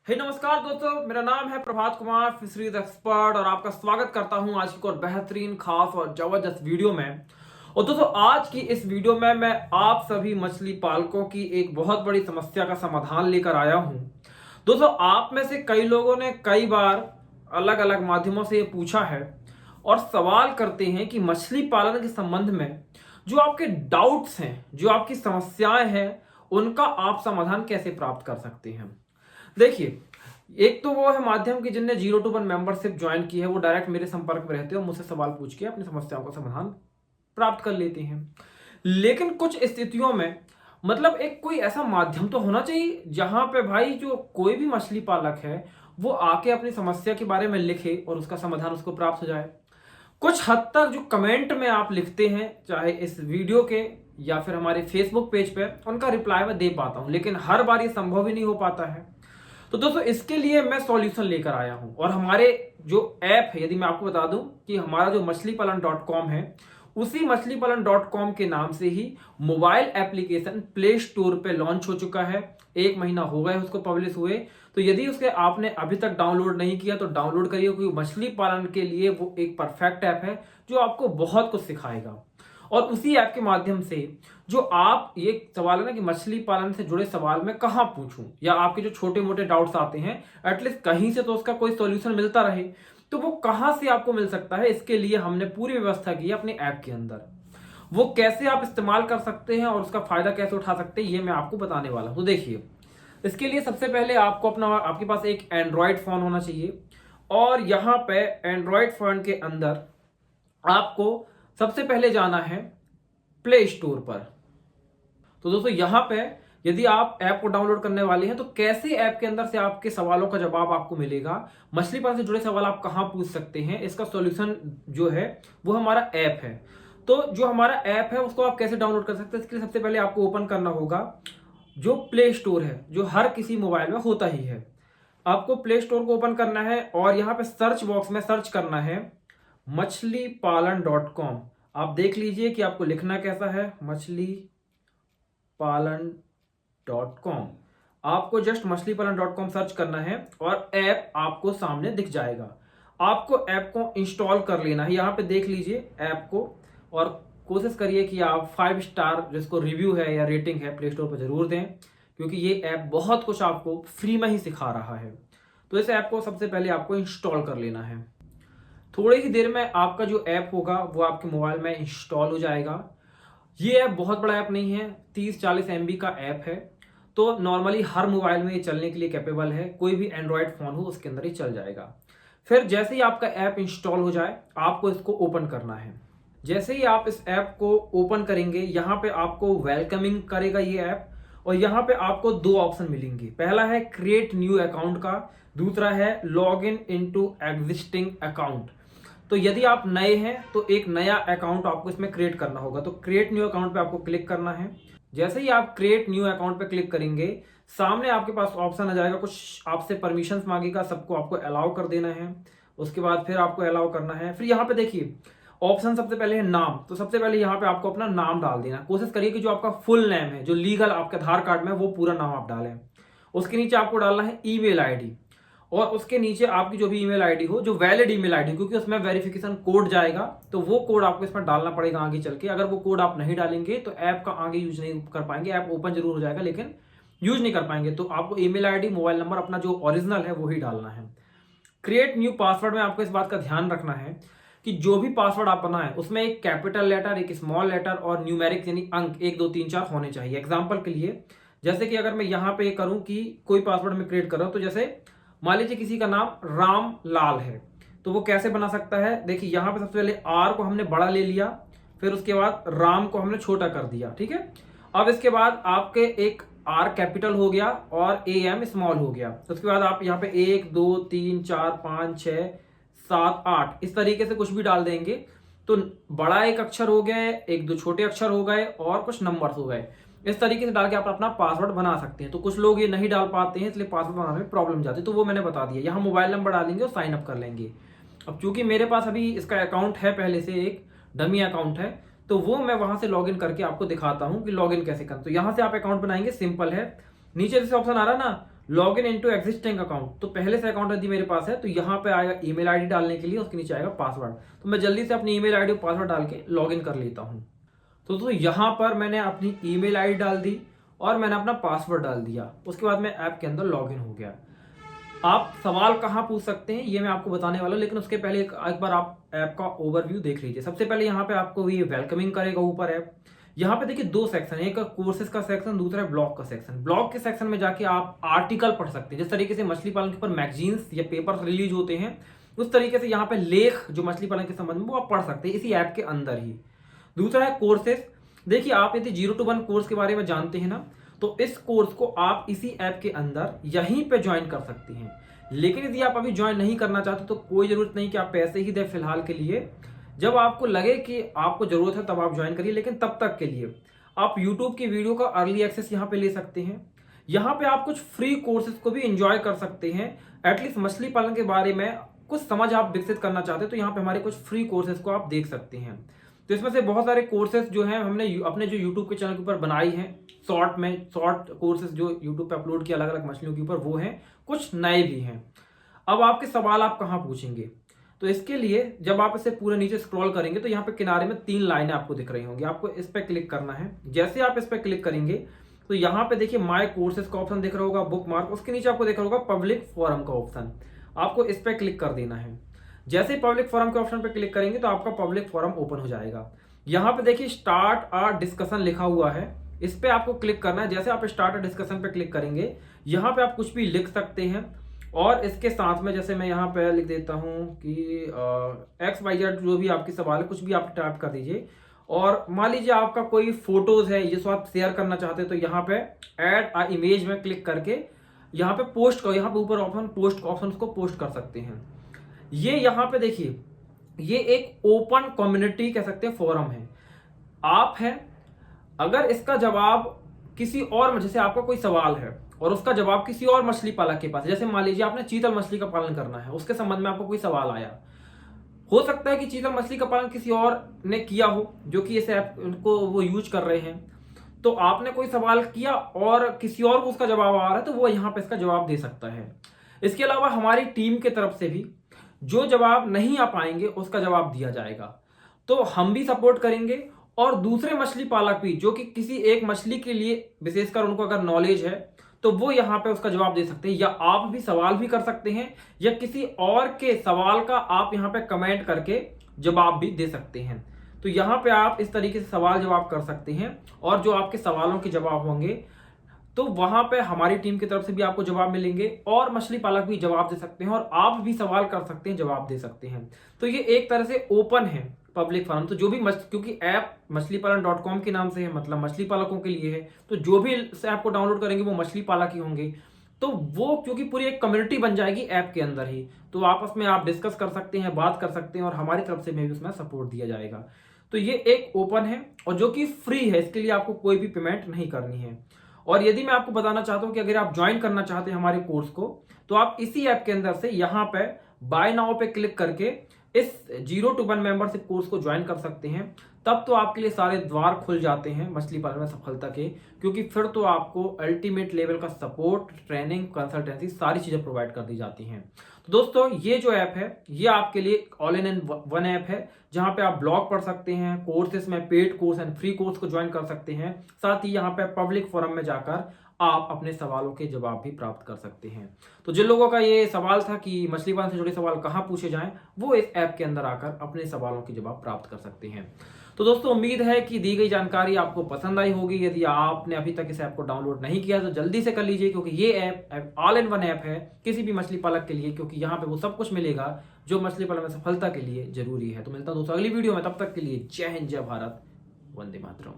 नमस्कार दोस्तों, मेरा नाम है प्रभात कुमार, फिशरीज एक्सपर्ट, और आपका स्वागत करता हूं आज की और बेहतरीन, खास और जबरदस्त वीडियो में। और दोस्तों, आज की इस वीडियो में मैं आप सभी मछली पालकों की एक बहुत बड़ी समस्या का समाधान लेकर आया हूं। दोस्तों, आप में से कई लोगों ने कई बार अलग अलग माध्यमों से ये पूछा है और सवाल करते हैं कि मछली पालन के संबंध में जो आपके डाउट्स हैं, जो आपकी समस्याएं हैं, उनका आप समाधान कैसे प्राप्त कर सकते हैं। देखिए, एक तो वो है माध्यम कि जिनने 0 to 1 मेंबरशिप ज्वाइन की है, वो डायरेक्ट मेरे संपर्क में रहते हैं और मुझसे सवाल पूछ के अपनी समस्याओं का समाधान प्राप्त कर लेते हैं। लेकिन कुछ स्थितियों में मतलब एक कोई ऐसा माध्यम तो होना चाहिए जहां पे भाई जो कोई भी मछली पालक है वो आके अपनी समस्या के बारे में लिखे और उसका समाधान उसको प्राप्त हो जाए। कुछ हद तक जो कमेंट में आप लिखते हैं, चाहे इस वीडियो के या फिर हमारे फेसबुक पेज पे, उनका रिप्लाई मैं दे पाता हूं, लेकिन हर बार ये संभव ही नहीं हो पाता है। तो दोस्तों, इसके लिए मैं सॉल्यूशन लेकर आया हूं और हमारे जो ऐप है, यदि मैं आपको बता दूं कि हमारा जो मछलीपालन.com है, उसी मछलीपालन.com के नाम से ही मोबाइल एप्लीकेशन प्ले स्टोर पे लॉन्च हो चुका है। 1 महीना हो गया उसको पब्लिश हुए। तो यदि उसके आपने अभी तक डाउनलोड नहीं किया तो डाउनलोड करिए, क्योंकि मछली पालन के लिए वो एक परफेक्ट ऐप है जो आपको बहुत कुछ सिखाएगा। और उसी ऐप के माध्यम से जो आप ये सवाल है ना कि मछली पालन से जुड़े सवाल मैं कहाँ पूछूं, या आपके जो छोटे मोटे डाउट्स आते हैं, एटलीस्ट कहीं से तो उसका कोई सॉल्यूशन मिलता रहे, तो वो कहां से आपको मिल सकता है, इसके लिए हमने पूरी व्यवस्था की है अपने ऐप के अंदर। वो कैसे आप इस्तेमाल कर सकते हैं और उसका फायदा कैसे उठा सकते हैं, ये मैं आपको बताने वाला हूं। देखिए, इसके लिए सबसे पहले आपको आपके पास एक एंड्रॉयड फोन होना चाहिए, और यहां पे एंड्रॉयड फोन के अंदर आपको सबसे पहले जाना है प्ले स्टोर पर। तो दोस्तों, यहां पे यदि आप ऐप को डाउनलोड करने वाले हैं तो कैसे ऐप के अंदर से आपके सवालों का जवाब आपको मिलेगा, मछली पालन से जुड़े सवाल आप कहां पूछ सकते हैं, इसका सॉल्यूशन जो है वो हमारा ऐप है। तो जो हमारा ऐप है उसको आप कैसे डाउनलोड कर सकते हैं, इसके लिए सबसे पहले आपको ओपन करना होगा जो प्ले स्टोर है, जो हर किसी मोबाइल में होता ही है। आपको प्ले स्टोर को ओपन करना है और यहाँ पे सर्च बॉक्स में सर्च करना है मछलीपालन.com। आप देख लीजिए कि आपको लिखना कैसा है, मछलीपालन.com। आपको जस्ट मछलीपालन.com सर्च करना है और ऐप आपको सामने दिख जाएगा। आपको ऐप को इंस्टॉल कर लेना है। यहाँ पे देख लीजिए ऐप को, और कोशिश करिए कि आप 5 स्टार जिसको रिव्यू है या रेटिंग है प्ले स्टोर पर जरूर दें, क्योंकि ये ऐप बहुत कुछ आपको फ्री में ही सिखा रहा है। तो इस ऐप को सबसे पहले आपको इंस्टॉल कर लेना है। थोड़ी ही देर में आपका जो ऐप होगा वो आपके मोबाइल में इंस्टॉल हो जाएगा। ये ऐप बहुत बड़ा ऐप नहीं है, 30-40 MB का ऐप है। तो नॉर्मली हर मोबाइल में ये चलने के लिए कैपेबल है, कोई भी एंड्रॉयड फोन हो उसके अंदर ही चल जाएगा। फिर जैसे ही आपका ऐप इंस्टॉल हो जाए, आपको इसको ओपन करना है। जैसे ही आप इस ऐप को ओपन करेंगे, यहाँ पे आपको वेलकमिंग करेगा ये ऐप, और यहाँ पे आपको 2 ऑप्शन मिलेंगे। पहला है क्रिएट न्यू अकाउंट का, दूसरा है log in into existing account. तो यदि आप नए हैं तो एक नया अकाउंट आपको इसमें क्रिएट करना होगा। तो क्रिएट न्यू अकाउंट पे आपको क्लिक करना है। जैसे ही आप क्रिएट न्यू अकाउंट पे क्लिक करेंगे, सामने आपके पास ऑप्शन आ जाएगा, कुछ आपसे परमिशंस मांगेगा, सबको आपको अलाउ कर देना है। उसके बाद फिर आपको अलाउ करना है। फिर यहाँ पे देखिए ऑप्शन सबसे पहले है नाम। तो सबसे पहले यहाँ पे आपको अपना नाम डाल देना। कोशिश करिए कि जो आपका फुल नेम है, जो लीगल आपके आधार कार्ड में, वो पूरा नाम आप डालें। उसके नीचे आपको डालना है ईमेल आईडी, और उसके नीचे आपकी जो भी ईमेल आईडी हो, जो वैलिड ईमेल आईडी, क्योंकि उसमें वेरिफिकेशन कोड जाएगा, तो वो कोड आपको इसमें डालना पड़ेगा आगे चल के। अगर वो कोड आप नहीं डालेंगे तो ऐप का आगे यूज नहीं कर पाएंगे। ऐप ओपन जरूर हो जाएगा लेकिन यूज नहीं कर पाएंगे। तो आपको ईमेल आईडी, मोबाइल नंबर अपना जो ओरिजिनल है वो ही डालना है। क्रिएट न्यू पासवर्ड में आपको इस बात का ध्यान रखना है कि जो भी पासवर्ड आप बनाएं उसमें एक कैपिटल लेटर, एक स्मॉल लेटर और न्यूमेरिक यानी अंक 1 2 3 4 होने चाहिए। एग्जाम्पल के लिए, जैसे कि अगर मैं यहाँ पे करूं कि कोई पासवर्ड में क्रिएट कर रहा हूं, तो जैसे मान लीजिए किसी का नाम राम लाल है, तो वो कैसे बना सकता है। देखिए, यहाँ पे सबसे पहले आर को हमने बड़ा ले लिया, फिर उसके बाद राम को हमने छोटा कर दिया, ठीक है। अब इसके बाद आपके एक आर कैपिटल हो गया और ए एम स्मॉल हो गया। तो उसके बाद आप यहाँ पे 1 2 3 4 5 6 7 8 इस तरीके से कुछ भी डाल देंगे। तो बड़ा एक अक्षर हो गए, 1 2 छोटे अक्षर हो गए और कुछ नंबर्स हो गए। इस तरीके से डाल के आप अपना पासवर्ड बना सकते हैं। तो कुछ लोग ये नहीं डाल पाते हैं, इसलिए पासवर्ड बनाने में प्रॉब्लम जाती है। तो वो मैंने बता दिया। यहाँ मोबाइल नंबर डालेंगे और साइन अप कर लेंगे। अब चूंकि मेरे पास अभी इसका अकाउंट है, पहले से एक डमी अकाउंट है, तो वो मैं वहां से लॉगिन करके आपको दिखाता हूं कि लॉगिन कैसे करना। तो यहाँ से आप अकाउंट बनाएंगे, सिंपल है। नीचे जैसे ऑप्शन आ रहा है ना log in into existing account, तो पहले से अकाउंट यदि मेरे पास है तो यहाँ पे आएगा ईमेल आईडी डालने के लिए, उसके नीचे आएगा पासवर्ड। तो मैं जल्दी से अपनी ईमेल आईडी और पासवर्ड डाल के लॉग इन कर लेता हूँ। तो दोस्तों यहाँ पर मैंने अपनी ईमेल आईडी डाल दी और मैंने अपना पासवर्ड डाल दिया, उसके बाद मैं ऐप के अंदर लॉग इन हो गया। आप सवाल कहाँ पूछ सकते हैं ये मैं आपको बताने वाला हूँ, लेकिन उसके पहले एक बार आप ऐप का ओवरव्यू देख लीजिए। सबसे पहले यहाँ पे आपको ये वेलकमिंग करेगा ऊपर ऐप। यहाँ पे देखिए दो सेक्शन है, एक कोर्सेज का सेक्शन, दूसरा है ब्लॉग का सेक्शन। ब्लॉग के सेक्शन में जाके आप आर्टिकल पढ़ सकते हैं, जिस तरीके से मछली पालन के ऊपर मैगजीन्स या पेपर्स रिलीज होते हैं उस तरीके से यहाँ पे लेख जो मछली पालन के संबंध में वो आप पढ़ सकते हैं इसी ऐप के अंदर ही। दूसरा है कोर्सेज। देखिए आप यदि 0 to 1 कोर्स के बारे में जानते हैं ना, तो इस कोर्स को आप इसी ऐप के अंदर यहीं पे ज्वाइन कर सकते हैं। लेकिन यदि आप अभी ज्वाइन नहीं करना चाहते तो कोई जरूरत नहीं कि आप पैसे ही दें फिलहाल के लिए। जब आपको लगे कि आपको जरूरत है तब आप ज्वाइन करिए, लेकिन तब तक के लिए आप YouTube की वीडियो का अर्ली एक्सेस यहाँ पे ले सकते हैं। यहाँ पे आप कुछ फ्री कोर्सेज को भी एंजॉय कर सकते हैं। एटलीस्ट मछली पालन के बारे में कुछ समझ आप विकसित करना चाहते हैं तो यहाँ पे हमारे कुछ फ्री कोर्सेज को आप देख सकते हैं। तो इसमें से बहुत सारे कोर्सेज जो हैं हमने अपने जो यूट्यूब के चैनल के ऊपर बनाई हैं, शॉर्ट कोर्सेज जो यूट्यूब पे अपलोड किया अलग अलग मछलियों के ऊपर, वो हैं, कुछ नए भी हैं। अब आपके सवाल आप कहाँ पूछेंगे, तो इसके लिए जब आप इसे पूरे नीचे स्क्रॉल करेंगे तो यहाँ पे किनारे में 3 लाइनें आपको दिख रही होंगी, आपको इस पर क्लिक करना है। जैसे आप इस पर क्लिक करेंगे तो यहाँ पे देखिए माय कोर्सेज का ऑप्शन दिख रहा होगा, बुक मार्क, उसके नीचे आपको दिख रहा होगा पब्लिक फोरम का ऑप्शन, आपको इस पर क्लिक कर देना है। जैसे ही पब्लिक फोरम के ऑप्शन पे क्लिक करेंगे तो आपका पब्लिक फोरम ओपन हो जाएगा। यहाँ पे देखिए स्टार्ट अ डिस्कशन लिखा हुआ है, इस पे आपको क्लिक करना है। जैसे आप स्टार्ट अ डिस्कशन पे क्लिक करेंगे यहाँ पे आप कुछ भी लिख सकते हैं और इसके साथ में जैसे मैं यहाँ पे लिख देता हूँ कि XYZ जो भी आपकी सवाल है कुछ भी आप टाइप कर दीजिए। और मान लीजिए आपका कोई फोटोज है ये सो आप शेयर करना चाहते हैं तो यहाँ पे ऐड अ इमेज में क्लिक करके यहाँ पे पोस्ट करो, यहाँ पे ऊपर ऑप्शन पोस्ट ऑप्शन को पोस्ट कर सकते हैं। ये यहाँ पे देखिए ये एक ओपन कम्युनिटी कह सकते हैं फोरम है। आप है अगर इसका जवाब किसी और, जैसे आपका कोई सवाल है और उसका जवाब किसी और मछली पालक के पास, जैसे मान लीजिए आपने चीतल मछली का पालन करना है, उसके संबंध में आपको कोई सवाल आया, हो सकता है कि चीतल मछली का पालन किसी और ने किया हो जो कि इस ऐप को वो यूज कर रहे हैं, तो आपने कोई सवाल किया और किसी और को उसका जवाब आ रहा है तो वो यहाँ पे इसका जवाब दे सकता है। इसके अलावा हमारी टीम की तरफ से भी जो जवाब नहीं आ पाएंगे उसका जवाब दिया जाएगा, तो हम भी सपोर्ट करेंगे और दूसरे मछली पालक भी जो कि किसी एक मछली के लिए विशेषकर उनको अगर नॉलेज है तो वो यहाँ पे उसका जवाब दे सकते हैं, या आप भी सवाल भी कर सकते हैं या किसी और के सवाल का आप यहाँ पे कमेंट करके जवाब भी दे सकते हैं। तो यहाँ पे आप इस तरीके से सवाल जवाब कर सकते हैं और जो आपके सवालों के जवाब होंगे तो वहां पे हमारी टीम की तरफ से भी आपको जवाब मिलेंगे और मछली पालक भी जवाब दे सकते हैं और आप भी सवाल कर सकते हैं, जवाब दे सकते हैं। तो ये एक तरह से ओपन है पब्लिक फोरम। तो जो भी क्योंकि ऐप मछलीपालन.com के नाम से है, मतलब मछली पालकों के लिए है, तो जो भी इस ऐप को डाउनलोड करेंगे वो मछली पालक ही होंगे। तो वो क्योंकि पूरी एक कम्युनिटी बन जाएगी ऐप के अंदर ही, तो आपस में आप डिस्कस कर सकते हैं, बात कर सकते हैं और हमारी तरफ से भी उसमें सपोर्ट दिया जाएगा। तो ये एक ओपन है और जो कि फ्री है, इसके लिए आपको कोई भी पेमेंट नहीं करनी है। और यदि मैं आपको बताना चाहता हूं कि अगर आप ज्वाइन करना चाहते हैं हमारे कोर्स को, तो आप इसी ऐप के अंदर से यहाँ पे बाय नाउ पे क्लिक करके इस 0 to 1 मेंबरशिप कोर्स को ज्वाइन कर सकते हैं। तब तो आपके लिए सारे द्वार खुल जाते हैं मछली पालन में सफलता के, क्योंकि फिर तो आपको अल्टीमेट लेवल का सपोर्ट, ट्रेनिंग, कंसल्टेंसी सारी चीजें प्रोवाइड कर दी जाती हैं। तो दोस्तों ये जो ऐप है ये आपके लिए ऑल इन वन ऐप है, जहां पे आप ब्लॉग पढ़ सकते हैं, कोर्सेस में paid course and free course को ज्वाइन कर सकते हैं, साथ ही यहाँ पे पब्लिक फोरम में जाकर आप अपने सवालों के जवाब भी प्राप्त कर सकते हैं। तो जिन लोगों का ये सवाल था कि मछली पालन से जुड़े सवाल कहाँ पूछे जाएं, वो इस ऐप के अंदर आकर अपने सवालों के जवाब प्राप्त कर सकते हैं। तो दोस्तों उम्मीद है कि दी गई जानकारी आपको पसंद आई होगी। यदि आपने अभी तक इस ऐप को डाउनलोड नहीं किया तो जल्दी से कर लीजिए, क्योंकि ये app all in one app है किसी भी मछली पालक के लिए, क्योंकि यहाँ पे वो सब कुछ मिलेगा जो मछली पालन में सफलता के लिए जरूरी है। तो मिलता हूं दोस्तों अगली वीडियो में, तब तक के लिए जय हिंद, जय भारत, वंदे मातरम।